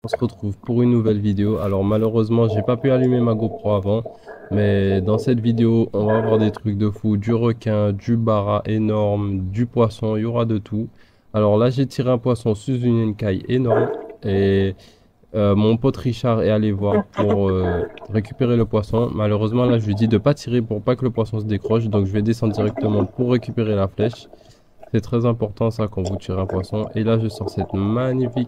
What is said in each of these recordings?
On se retrouve pour une nouvelle vidéo. Alors malheureusement, j'ai pas pu allumer ma GoPro avant, mais dans cette vidéo, on va avoir des trucs de fou, du requin, du bara énorme, du poisson, il y aura de tout. Alors là, j'ai tiré un poisson sous une caille énorme et mon pote Richard est allé voir pour récupérer le poisson. Malheureusement, là, je lui dis de pas tirer pour pas que le poisson se décroche, donc je vais descendre directement pour récupérer la flèche. C'est très important ça quand vous tirez un poisson. Et là, je sors cette magnifique.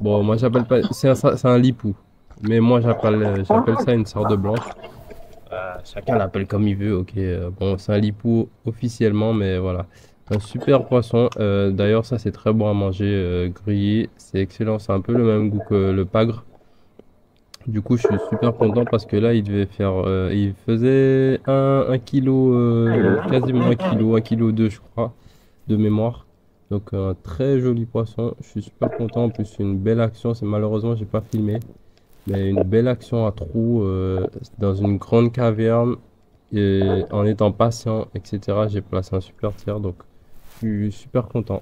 Bon, moi j'appelle pas. C'est un lipou. Mais moi j'appelle ça une sarde blanche. Chacun l'appelle comme il veut, ok. Bon, c'est un lipou officiellement, mais voilà. Un super poisson. D'ailleurs, ça c'est très bon à manger grillé. C'est excellent. C'est un peu le même goût que le pagre. Du coup, je suis super content parce que là, il devait faire. Il faisait un kilo, quasiment un kilo 2, je crois de mémoire. Donc un très joli poisson. Je suis super content. En plus, c'est une belle action. C'est malheureusement, j'ai pas filmé, mais une belle action à trous dans une grande caverne et en étant patient, etc. J'ai placé un super tir. Donc je suis super content.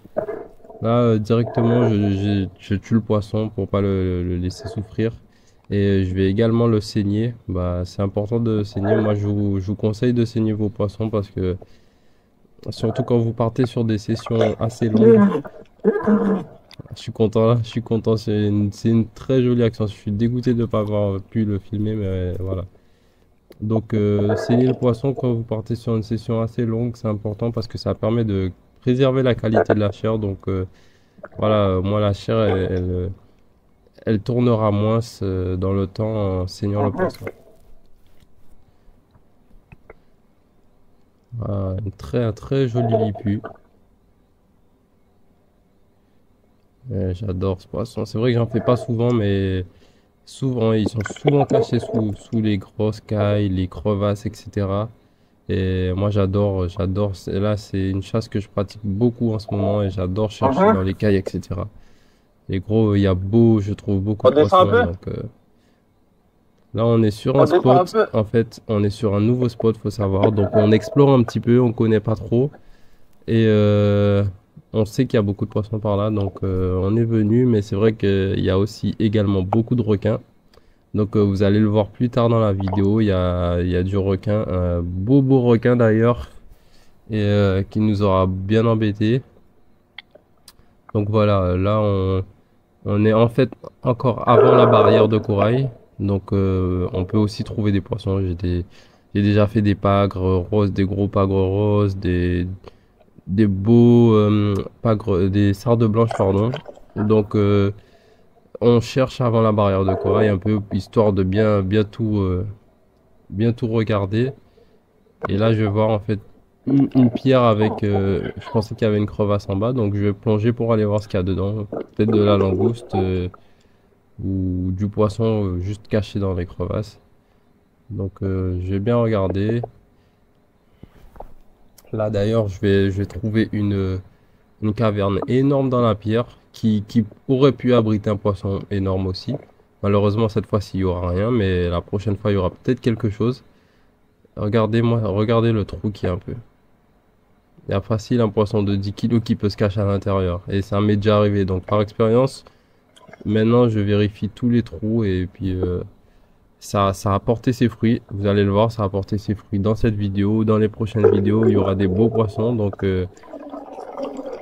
Là, directement, je tue le poisson pour pas le laisser souffrir. Et je vais également le saigner. Bah, c'est important de saigner. Moi, je vous conseille de saigner vos poissons parce que surtout quand vous partez sur des sessions assez longues. Je suis content là, je suis content. C'est une très jolie action. Je suis dégoûté de ne pas avoir pu le filmer, mais voilà. Donc, saigner le poisson quand vous partez sur une session assez longue, c'est important parce que ça permet de préserver la qualité de la chair. Donc, voilà, moi, la chair, elle tournera moins dans le temps en saignant le poisson. Voilà, un très joli lipu. J'adore ce poisson. C'est vrai que j'en fais pas souvent, mais souvent, ils sont souvent cachés sous les grosses cailles, les crevasses, etc. Et moi, j'adore. Là, c'est une chasse que je pratique beaucoup en ce moment et j'adore chercher dans les cailles, etc. Et gros, il y a je trouve beaucoup de On descend un poissons. peu? Donc là, on est sur un On descend un spot. peu? En fait, on est sur un nouveau spot, faut savoir. Donc on explore un petit peu, on connaît pas trop. Et on sait qu'il y a beaucoup de poissons par là. Donc on est venu, mais c'est vrai qu'il y a aussi également beaucoup de requins. Donc vous allez le voir plus tard dans la vidéo, il y a du requin, un beau requin d'ailleurs, et qui nous aura bien embêté. Donc voilà, là on est en fait encore avant la barrière de corail, donc on peut aussi trouver des poissons. J'ai déjà fait des pagres roses, des gros pagres roses, des beaux pagres, des sardes blanches, pardon. Donc on cherche avant la barrière de corail un peu histoire de bien tout regarder. Et là, je vais voir en fait une pierre avec. Je pensais qu'il y avait une crevasse en bas, donc je vais plonger pour aller voir ce qu'il y a dedans. Peut-être de la langouste ou du poisson juste caché dans les crevasses. Donc, je vais bien regarder. Là, d'ailleurs, je vais trouver une caverne énorme dans la pierre qui aurait pu abriter un poisson énorme aussi. Malheureusement, cette fois-ci, il n'y aura rien, mais la prochaine fois, il y aura peut-être quelque chose. Regardez le trou qu'il y a un peu. Il y a facile un poisson de 10 kilos qui peut se cacher à l'intérieur. Et ça m'est déjà arrivé. Donc par expérience, maintenant je vérifie tous les trous et puis ça a porté ses fruits. Vous allez le voir, ça a porté ses fruits dans cette vidéo. Dans les prochaines vidéos, il y aura des beaux poissons. Donc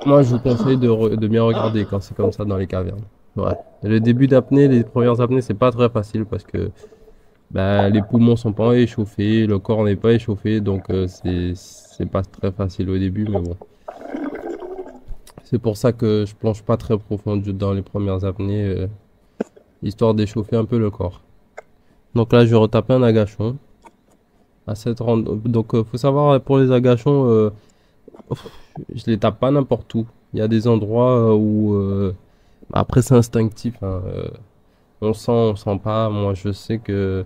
moi je vous conseille de bien regarder quand c'est comme ça dans les cavernes. Ouais. Le début d'apnée, les premières apnées, c'est pas très facile parce que bah, les poumons sont pas échauffés, le corps n'est pas échauffé. Donc c'est pas très facile au début, mais bon. C'est pour ça que je plonge pas très profond dans les premières apnées, histoire d'échauffer un peu le corps. Donc là, je vais retaper un agachon à cette Donc, faut savoir pour les agachons, je les tape pas n'importe où. Il y a des endroits où, après, c'est instinctif, hein, on sent pas. Moi, je sais que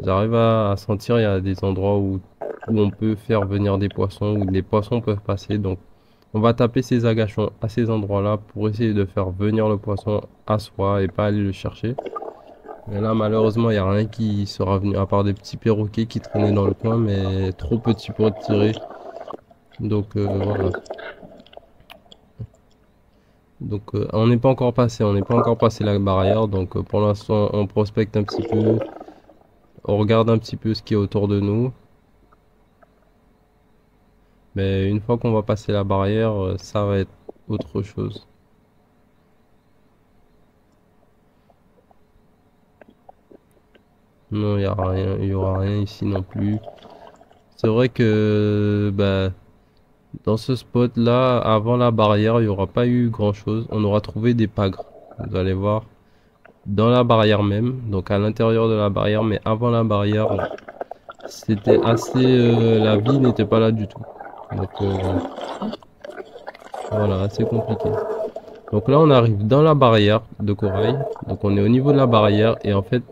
j'arrive à sentir. Il y a des endroits où on peut faire venir des poissons, où des poissons peuvent passer. Donc on va taper ces agachons à ces endroits-là pour essayer de faire venir le poisson à soi et pas aller le chercher. Mais là, malheureusement, il n'y a rien qui sera venu, à part des petits perroquets qui traînaient dans le coin, mais trop petits pour être tirés. Donc voilà. Donc on n'est pas encore passé, on n'est pas encore passé la barrière. Donc pour l'instant, on prospecte un petit peu, on regarde un petit peu ce qui est autour de nous. Mais une fois qu'on va passer la barrière, ça va être autre chose. Non, il y a rien, il y aura rien ici non plus. C'est vrai que bah, dans ce spot-là, avant la barrière, il n'y aura pas eu grand-chose. On aura trouvé des pagres. Vous allez voir. Dans la barrière même, donc à l'intérieur de la barrière, mais avant la barrière, c'était assez, la vie n'était pas là du tout. Donc voilà, assez compliqué. Donc là, on arrive dans la barrière de corail. Donc on est au niveau de la barrière et en fait,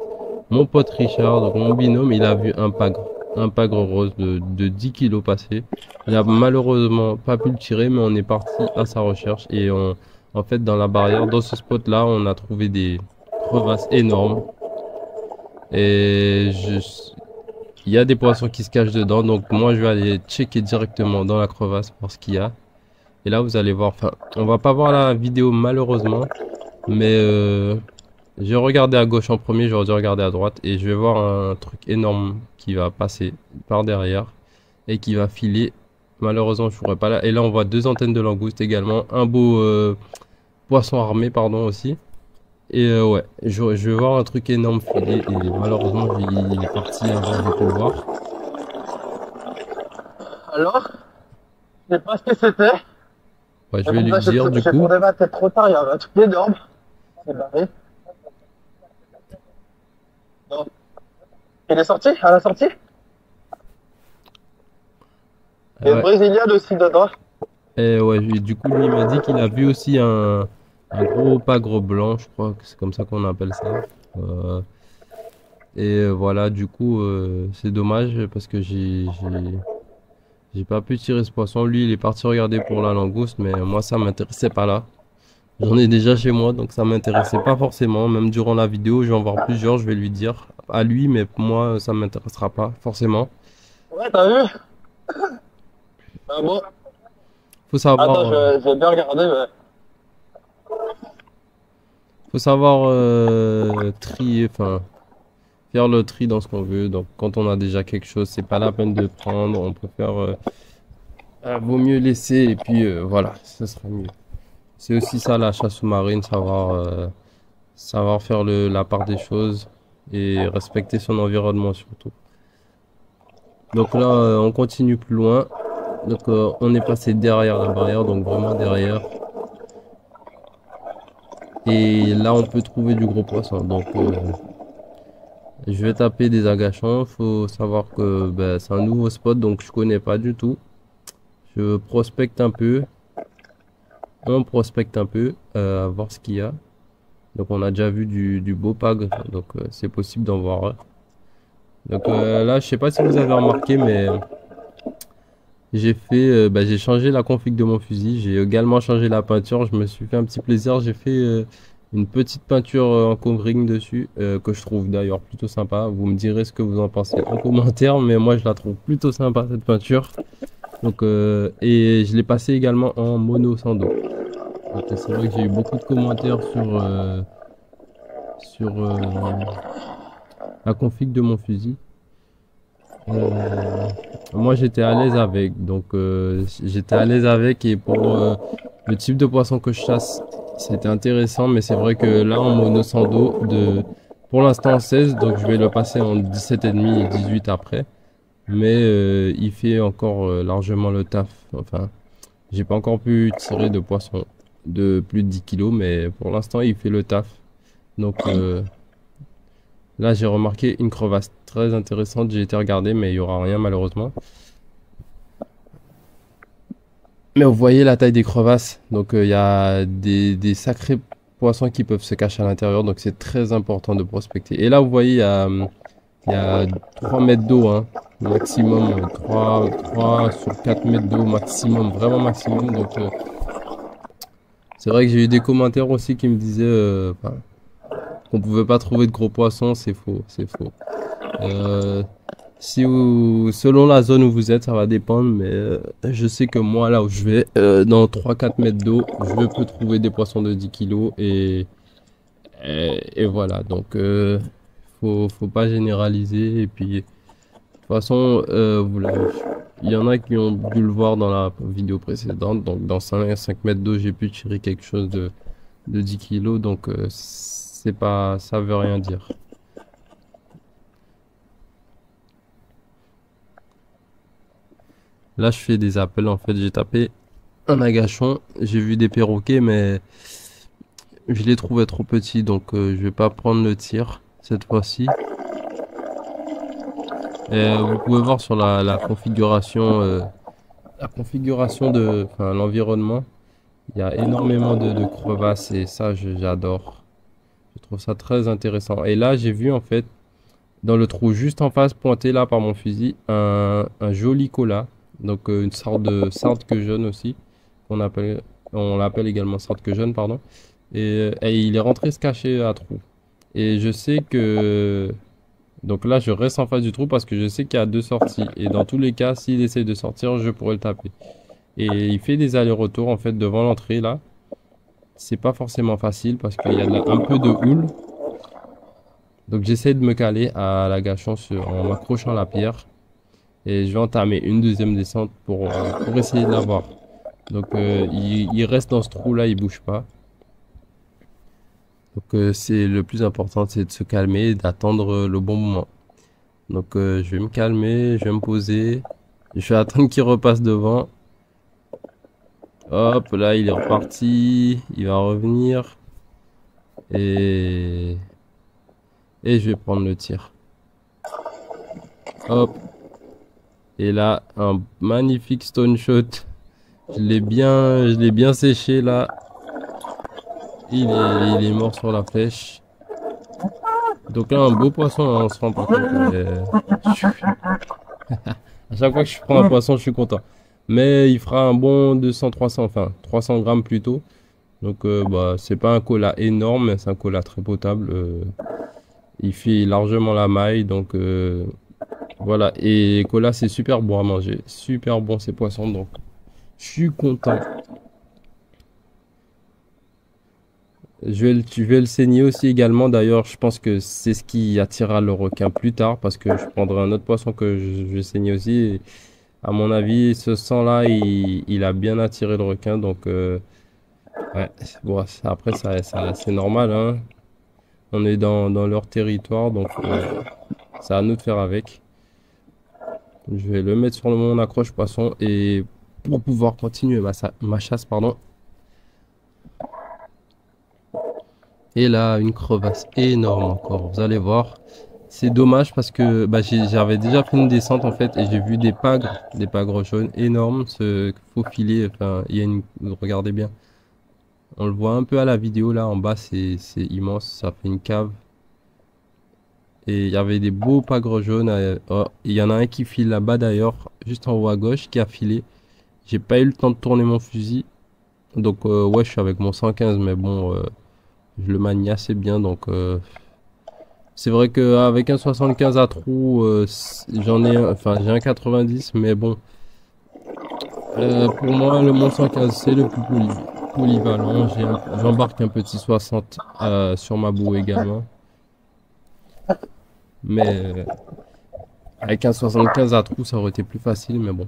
mon pote Richard, donc mon binôme, il a vu un pagre rose de 10 kilos passer. Il a malheureusement pas pu le tirer, mais on est parti à sa recherche et en fait, dans la barrière, dans ce spot-là, on a trouvé des crevasses énormes. Et il y a des poissons qui se cachent dedans, donc moi je vais aller checker directement dans la crevasse pour ce qu'il y a. Et là vous allez voir, enfin, on va pas voir la vidéo malheureusement, mais j'ai regardé à gauche en premier, j'aurais dû regarder à droite, et je vais voir un truc énorme qui va passer par derrière et qui va filer. Malheureusement je pourrais pas là. Et là on voit deux antennes de langouste également, un beau poisson armé pardon aussi. Et ouais, je vais voir un truc énorme filer et malheureusement il est parti avant de pu le voir. Alors, je sais pas ce que c'était. Ouais, je Mais vais bon, lui là, dire du j'ai coup. tourné ma tête trop tard, il y avait un truc énorme. C'est barré. Non. Il est sorti à la sortie? Il y a une Ouais, brésilienne aussi dedans. et ouais, du coup lui il m'a dit qu'il a vu aussi un gros pagre blanc, je crois que c'est comme ça qu'on appelle ça. Euh, et voilà, du coup c'est dommage parce que j'ai pas pu tirer ce poisson. Lui il est parti regarder pour la langouste, mais moi ça m'intéressait pas là. J'en ai déjà chez moi, donc ça m'intéressait pas forcément. Même durant la vidéo, je vais en voir plusieurs, je vais lui dire à lui, mais moi, ça m'intéressera pas forcément. Ouais, t'as vu? Ah bon. Faut Attends, savoir, je vais bien regarder, mais... faut savoir trier, enfin, faire le tri dans ce qu'on veut. Donc, quand on a déjà quelque chose, c'est pas la peine de prendre. On peut faire, vaut mieux laisser et puis voilà, ce sera mieux. C'est aussi ça la chasse sous-marine, savoir faire la part des choses et respecter son environnement surtout. Donc là, on continue plus loin. Donc on est passé derrière la barrière, donc vraiment derrière. Et là, on peut trouver du gros poisson. Donc je vais taper des agachons. Faut savoir que ben, c'est un nouveau spot, donc je connais pas du tout. Je prospecte un peu. On prospecte un peu, à voir ce qu'il y a. Donc on a déjà vu du beau pag, donc c'est possible d'en voir un. Donc là, je sais pas si vous avez remarqué, mais j'ai changé la config de mon fusil. J'ai également changé la peinture. Je me suis fait un petit plaisir. J'ai fait une petite peinture en covering dessus, que je trouve d'ailleurs plutôt sympa. Vous me direz ce que vous en pensez en commentaire, mais moi je la trouve plutôt sympa cette peinture. Donc, et je l'ai passé également en mono sans dos. Donc, c'est vrai que j'ai eu beaucoup de commentaires sur la config de mon fusil. Euh, Moi j'étais à l'aise avec, donc j'étais à l'aise avec et pour le type de poisson que je chasse, c'était intéressant, mais c'est vrai que là en mono sans dos, pour l'instant 16, donc je vais le passer en 17,5 et 18 après, mais il fait encore largement le taf. Enfin, j'ai pas encore pu tirer de poisson de plus de 10 kilos, mais pour l'instant il fait le taf. Donc là j'ai remarqué une crevasse très intéressante, j'ai été regarder, mais il y aura rien malheureusement. Mais vous voyez la taille des crevasses, donc il y a des sacrés poissons qui peuvent se cacher à l'intérieur, donc c'est très important de prospecter. Et là, vous voyez, il y a 3 mètres d'eau, hein, maximum, 3 sur 4 mètres d'eau maximum, vraiment maximum. Donc c'est vrai que j'ai eu des commentaires aussi qui me disaient enfin, qu'on pouvait pas trouver de gros poissons, c'est faux, c'est faux. Euh, Selon la zone où vous êtes, ça va dépendre, mais je sais que moi, là où je vais, dans 3-4 mètres d'eau, je peux trouver des poissons de 10 kilos et voilà. Donc, faut pas généraliser. Et puis, de toute façon, il y en a qui ont dû le voir dans la vidéo précédente. Donc, dans 5 mètres d'eau, j'ai pu tirer quelque chose de 10 kilos. Donc, c'est pas, ça veut rien dire. Là, je fais des appels. En fait, j'ai tapé un agachon. J'ai vu des perroquets, mais je les trouvais trop petits. Donc, je vais pas prendre le tir cette fois-ci. Et vous pouvez voir sur la configuration enfin, l'environnement. Il y a énormément de crevasses et ça, j'adore. Je trouve ça très intéressant. Et là, j'ai vu en fait, dans le trou juste en face, pointé là par mon fusil, un joli cola. Donc, une sorte de sarde que jaune aussi, qu'on appelle, on l'appelle également sarde que jaune, pardon. Et il est rentré se cacher à trou. Et je sais que donc là, je reste en face du trou parce que je sais qu'il y a deux sorties. Et dans tous les cas, s'il essaye de sortir, je pourrais le taper. Et il fait des allers-retours en fait devant l'entrée là. C'est pas forcément facile parce qu'il y a un peu de houle. Donc j'essaie de me caler à l'agachant en m'accrochant à la pierre. Et je vais entamer une deuxième descente pour essayer de l'avoir. Donc il reste dans ce trou là, il bouge pas. Donc c'est le plus important, c'est de se calmer et d'attendre le bon moment. Donc je vais me calmer, je vais me poser. Je vais attendre qu'il repasse devant. Hop, là il est reparti. Il va revenir. Et, et je vais prendre le tir. Hop. Et là, un magnifique stone shot. Je l'ai bien séché là. Il est mort sur la flèche. Donc là, un beau poisson, hein, on se rend pas compte. À chaque fois que je prends un poisson, je suis content. Mais il fera un bon 200-300, enfin 300 grammes plutôt. Donc bah, c'est pas un cola énorme, mais c'est un cola très potable. Il fait largement la maille, donc voilà. Et cola, c'est super bon à manger. Super bon ces poissons, donc je suis content. Je vais le saigner aussi également. D'ailleurs, je pense que c'est ce qui attirera le requin plus tard parce que je prendrai un autre poisson que je vais saigner aussi. Et à mon avis, ce sang-là, il a bien attiré le requin. Donc, ouais. Bon, après, c'est normal, hein. On est dans leur territoire, donc c'est à nous de faire avec. Je vais le mettre sur mon accroche poisson et pour pouvoir continuer ma chasse, pardon. Et là, une crevasse énorme encore, vous allez voir. C'est dommage parce que bah, j'avais déjà fait une descente en fait et j'ai vu des pagres jaunes énormes se faufiler. Enfin, regardez bien. On le voit un peu à la vidéo là en bas, c'est immense, ça fait une cave. Et il y avait des beaux pagres jaunes. Oh, il y en a un qui file là-bas d'ailleurs, juste en haut à gauche, qui a filé. J'ai pas eu le temps de tourner mon fusil. Donc ouais, je suis avec mon 115, mais bon, je le manie assez bien. Donc c'est vrai qu'avec un 75 à trous, enfin j'ai un 90, mais bon, pour moi le mon 115 c'est le plus polyvalent. J'embarque un petit 60 sur ma boue également. Mais avec un 75 à trous, ça aurait été plus facile, mais bon.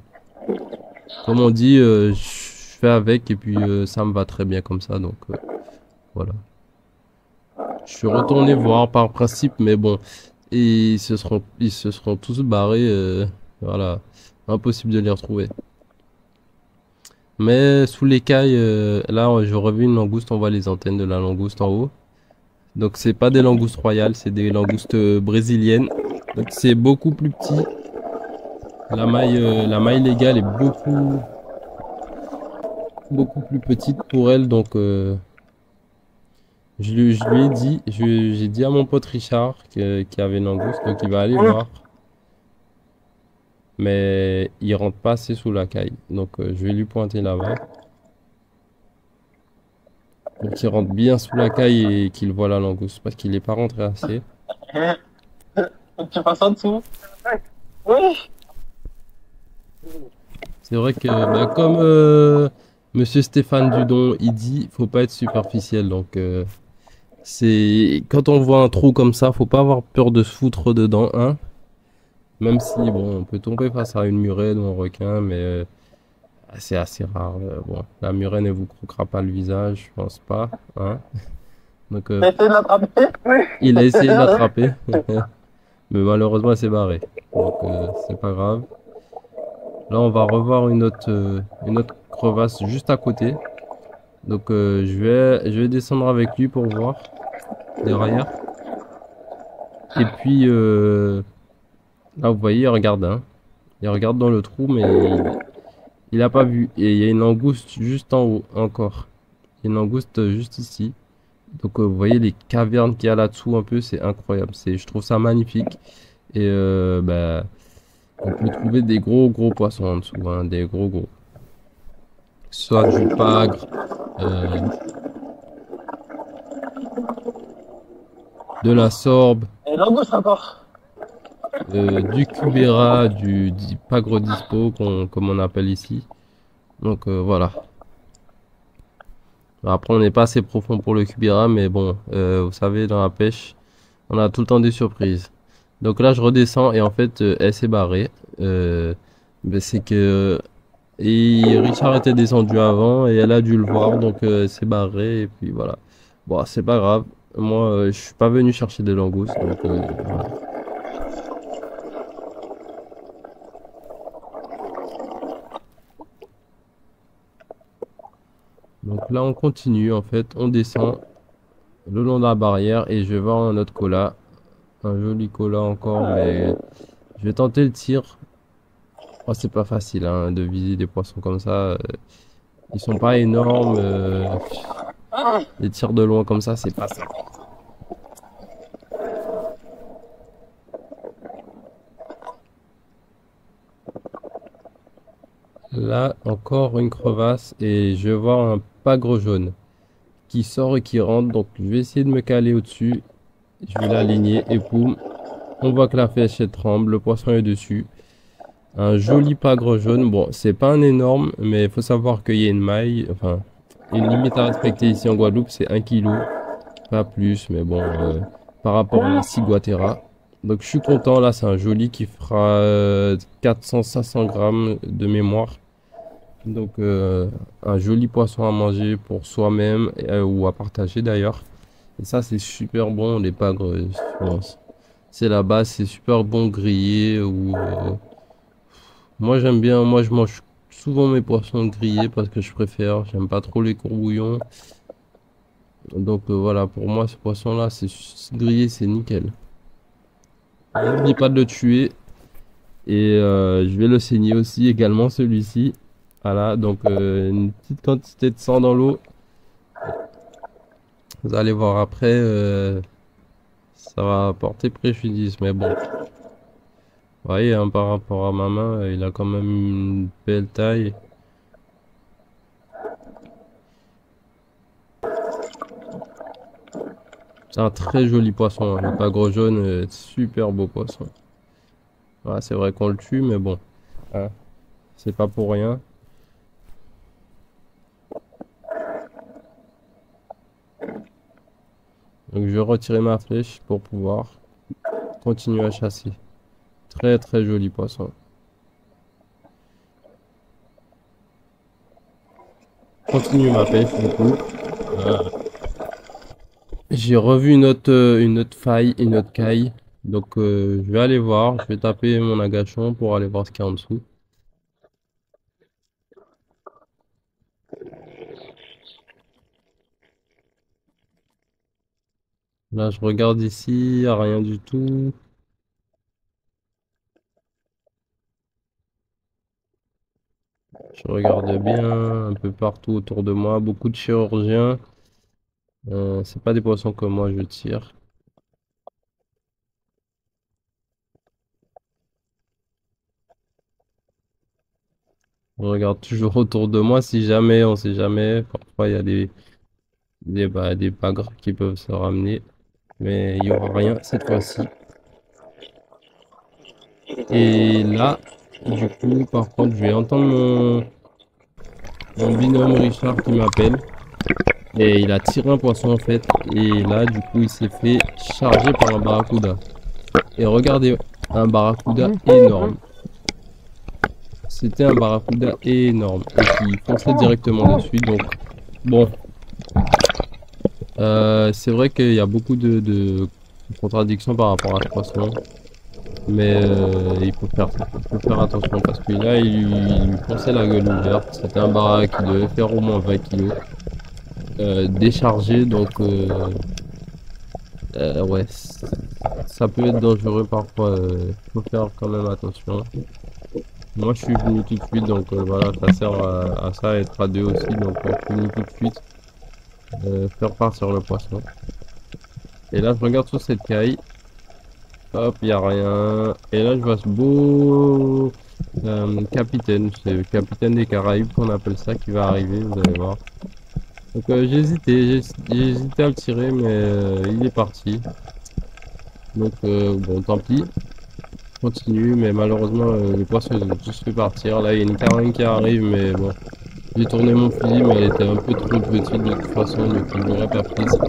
Comme on dit, je fais avec et puis ça me va très bien comme ça, donc voilà. Je suis retourné voir par principe, mais bon, et ils se seront tous barrés, voilà, impossible de les retrouver. Mais sous l'écaille, là, je revu une langouste, on voit les antennes de la langouste en haut. Donc c'est pas des langoustes royales, c'est des langoustes brésiliennes. Donc c'est beaucoup plus petit. La maille légale est beaucoup plus petite pour elle, donc je lui ai dit, j'ai dit à mon pote Richard qui avait une langouste, donc il va aller voir. Mais il rentre pas assez sous la caille. Donc je vais lui pointer là-bas. Pour qu'il rentre bien sous la caille et qu'il voit la langouste. Parce qu'il n'est pas rentré assez. Tu passes en dessous. Oui. C'est vrai que, bah, comme Monsieur Stéphane Dudon, il dit, faut pas être superficiel. Donc, c'est quand on voit un trou comme ça, faut pas avoir peur de se foutre dedans, hein. Même si, bon, on peut tomber face à une murène ou un requin, mais c'est assez rare. Bon, la murène, elle vous croquera pas le visage, je pense pas, hein. Donc, J'ai essayé de l'attraper. Oui. il a essayé de l'attraper, mais malheureusement, elle s'est barrée. Donc, c'est pas grave. Là, on va revoir une autre crevasse juste à côté. Donc, je vais descendre avec lui pour voir derrière. Et puis, là, vous voyez, il regarde, hein. Il regarde dans le trou, mais il a pas vu. Et il y a une langouste juste en haut, encore. Il y a une langouste juste ici. Donc, vous voyez les cavernes qu'il y a là-dessous un peu, c'est incroyable. Je trouve ça magnifique. Et bah, on peut trouver des gros poissons en dessous, hein, des gros. Soit du pagre, euh, de la sorbe, Et langouste encore. du cubéra, du pagre dispo, comme on appelle ici. Donc voilà. Après, on n'est pas assez profond pour le cubéra, mais bon, vous savez, dans la pêche, on a tout le temps des surprises. Donc là, je redescends et en fait, elle s'est barrée. Ben, c'est que Richard était descendu avant et elle a dû le voir, donc elle s'est barrée et puis voilà. Bon, c'est pas grave. Moi, je suis pas venu chercher des langoustes, donc voilà. Donc là, on continue. En fait, on descend le long de la barrière et je vais voir un autre cola. Un joli cola encore, mais je vais tenter le tir. Oh, c'est pas facile hein, de viser des poissons comme ça. Ils sont pas énormes. Les tirs de loin comme ça, c'est pas ça. Là, encore une crevasse et je vais voir un pagre jaune qui sort et qui rentre. Donc, je vais essayer de me caler au-dessus. Je vais l'aligner et boum. On voit que la flèche elle tremble, le poisson est dessus. Un joli pagre jaune. Bon, c'est pas un énorme, mais il faut savoir qu'il y a une maille. Enfin, une limite à respecter ici en Guadeloupe, c'est 1 kg. Pas plus, mais bon, par rapport à la ciguatera. Donc je suis content, là c'est un joli qui fera 400-500 grammes de mémoire. Donc un joli poisson à manger pour soi-même ou à partager d'ailleurs. Et ça c'est super bon, les pagres, je pense. C'est la base, c'est super bon grillé ou moi j'aime bien, moi je mange souvent mes poissons grillés parce que je préfère, j'aime pas trop les courbouillons. Donc voilà, pour moi ce poisson-là, c'est grillé, c'est nickel. N'oublie pas de le tuer et je vais le saigner aussi également celui-ci. Voilà, donc une petite quantité de sang dans l'eau. Vous allez voir après, ça va porter préjudice, mais bon. Vous voyez, hein, par rapport à ma main, il a quand même une belle taille. C'est un très joli poisson, hein, le pagre jaune, super beau poisson. Ouais, c'est vrai qu'on le tue, mais bon, hein, c'est pas pour rien. Donc je vais retirer ma flèche pour pouvoir continuer à chasser. Très joli poisson. Continue ma pêche du coup. Euh, j'ai revu une autre faille, une autre caille. Donc je vais aller voir, je vais taper mon agachon pour aller voir ce qu'il y a en dessous. Là je regarde ici, il n'y a rien du tout. Je regarde bien un peu partout autour de moi, beaucoup de chirurgiens. C'est pas des poissons que moi je tire. Je regarde toujours autour de moi si jamais, on sait jamais. Parfois il y a des pagres qui peuvent se ramener. Mais il n'y aura rien cette fois-ci. Et là, du coup, par contre, je vais entendre mon binôme Richard qui m'appelle. Et il a tiré un poisson en fait. Et là, du coup, il s'est fait charger par un barracuda. Et regardez, un barracuda énorme. C'était un barracuda énorme et qui fonçait directement dessus. Donc, bon, c'est vrai qu'il y a beaucoup de contradictions par rapport à ce poisson. Mais il faut faire attention parce que là, il lui fonçait la gueule ouverte. C'était un barra qui devait faire au moins 20 kilos. Déchargé, donc ouais, ça peut être dangereux parfois. Faut faire quand même attention. Moi, je suis venu tout de suite, donc voilà, ça sert à ça, être à deux aussi. Donc, je suis venu tout de suite faire partir le poisson. Et là, je regarde sur cette caille. Hop, il n'y a rien. Et là, je vois ce beau capitaine. C'est le capitaine des Caraïbes qu'on appelle ça qui va arriver, vous allez voir. Donc, j'ai hésité à le tirer, mais il est parti. Donc, bon, tant pis. Je continue, mais malheureusement, le poisson, ils ont tous fait partir. Là, il y a une carène qui arrive, mais bon. J'ai tourné mon fusil, mais elle était un peu trop petite de toute façon, donc je l'aurais pas prise.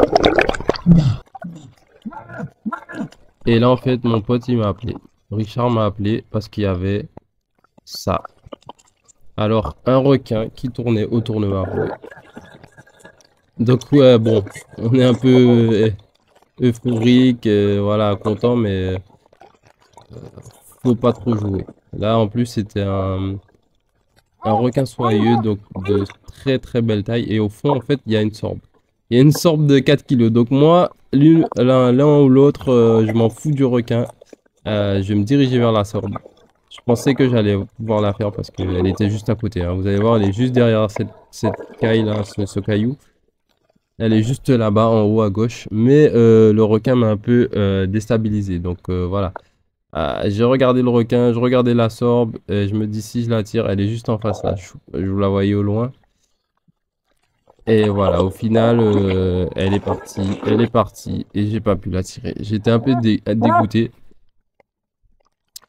Et là, en fait, mon pote, il m'a appelé. Richard m'a appelé parce qu'il y avait ça. Alors, un requin qui tournait autour de ma bouée. Donc, ouais, bon, on est un peu euphorique, voilà, content, mais faut pas trop jouer. Là, en plus, c'était un requin soyeux, donc de très très belle taille. Et au fond, en fait, il y a une sorbe. Il y a une sorbe de 4 kilos. Donc moi, l'un ou l'autre, je m'en fous du requin. Je vais me diriger vers la sorbe. Je pensais que j'allais pouvoir la faire parce qu'elle était juste à côté, hein. Vous allez voir, elle est juste derrière cette caille là, ce caillou. Elle est juste là-bas en haut à gauche. Mais le requin m'a un peu déstabilisé. Donc voilà. J'ai regardé le requin, je regardais la sorbe, et je me dis si je la tire, elle est juste en face là, je vous la voyais au loin. Et voilà, au final, elle est partie, et j'ai pas pu la tirer. J'étais un peu dégoûté.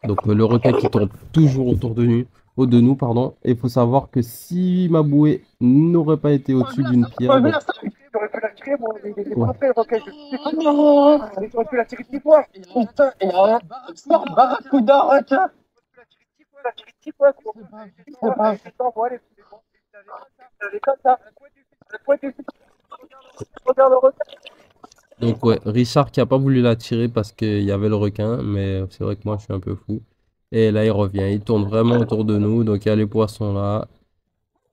Donc le requin qui tourne toujours au de nous, pardon. Et il faut savoir que si ma bouée n'aurait pas été au-dessus d'une pierre, donc J'aurais pu la tirer, moi. Il est ouais. pas fait, le requin. J'aurais pu la tirer 10 fois. Putain, et un barracuda, requin. Tu l'as tiré 10 fois, gros. C'est pas vrai. T'avais comme ça. Le point du regarde le requin. Donc ouais, Richard qui a pas voulu la tirer parce qu'il y avait le requin, mais c'est vrai que moi je suis un peu fou. Et là il revient, il tourne vraiment autour de nous, donc il y a les poissons là.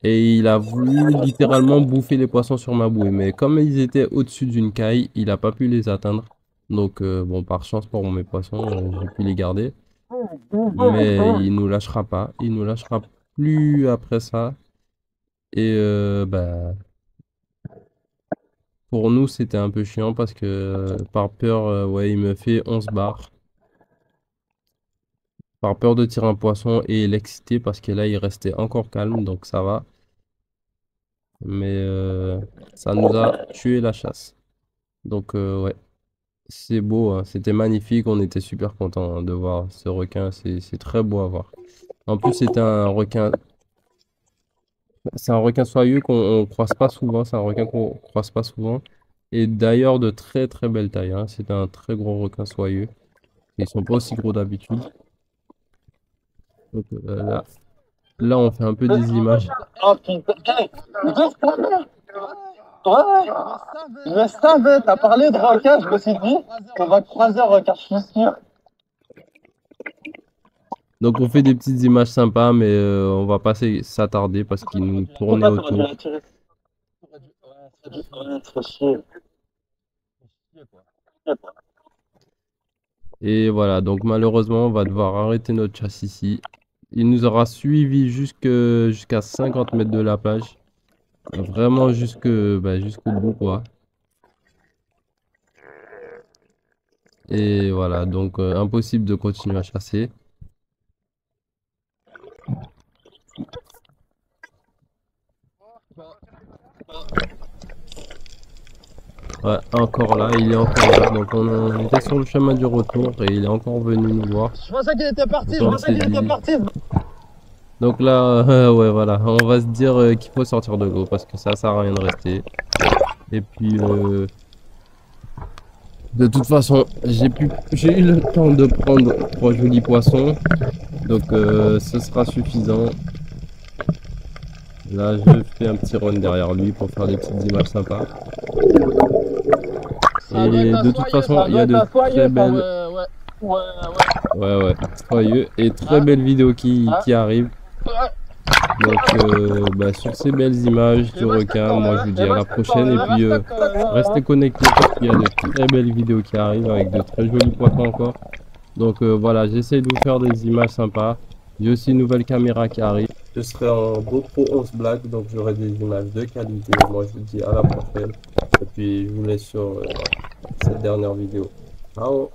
Et il a voulu littéralement bouffer les poissons sur ma bouée. Mais comme ils étaient au-dessus d'une caille, il a pas pu les atteindre. Donc bon, par chance pour mes poissons, j'ai pu les garder. Mais il nous lâchera pas, il nous lâchera plus après ça. Et bah, pour nous c'était un peu chiant parce que par peur, ouais, il me fait 11 barres. Par peur de tirer un poisson et l'exciter parce que là il restait encore calme, donc ça va. Mais ça nous a tué la chasse. Donc ouais, c'est beau, hein. C'était magnifique, on était super contents, hein, de voir ce requin, c'est très beau à voir. En plus c'est un requin soyeux qu'on croise pas souvent, c'est un requin qu'on croise pas souvent. Et d'ailleurs de très très belle taille, hein. C'est un très gros requin soyeux. Ils sont pas aussi gros d'habitude. Donc là on fait un peu des images. Oh putain, hey, ouais, je savais, t'as parlé de requin, je me suis dit, on va croiser un requin, je suis sûr. Donc on fait des petites images sympas, mais on va pas s'attarder parce qu'il nous tournait Pourquoi t'aurais dû autour. la tirer? Ouais, trop chier. Et voilà, donc malheureusement, on va devoir arrêter notre chasse ici. Il nous aura suivi jusqu'à 50 mètres de la plage. Vraiment jusqu'au bout, quoi. Et voilà, donc impossible de continuer à chasser. Ouais, encore là, il est encore là. Donc on était sur le chemin du retour et il est encore venu nous voir. Je pensais qu'il était parti, Donc je on pensais s'est qu'il était dit. parti. Donc là, ouais, voilà, on va se dire qu'il faut sortir de l'eau parce que ça sert à rien de rester. Et puis, de toute façon, j'ai eu le temps de prendre 3 jolis poissons. Donc ce sera suffisant. Là, je fais un petit run derrière lui pour faire des petites images sympas. Ça doit être Et un de toute soyeux, façon, ça il y doit a être de un très soyeux, ça, belles, ouais, ouais, ouais, ouais. ouais, soyeux et très Hein? belles vidéos qui Hein? arrivent. Ouais. Donc, bah, sur ces belles images Il du va stock requin, quand même, moi je hein. vous dis Il à va la stock quand prochaine. même, Et hein. Il va puis, stock quand même, restez hein. connectés parce qu'il y a de très belles vidéos qui arrivent avec de très jolis poissons encore. Donc, voilà, j'essaie de vous faire des images sympas. J'ai aussi une nouvelle caméra qui arrive. Je serai en GoPro 11 Black, donc j'aurai des images de qualité. Moi, je vous dis à la prochaine. Et puis, je vous laisse sur cette dernière vidéo. Ciao!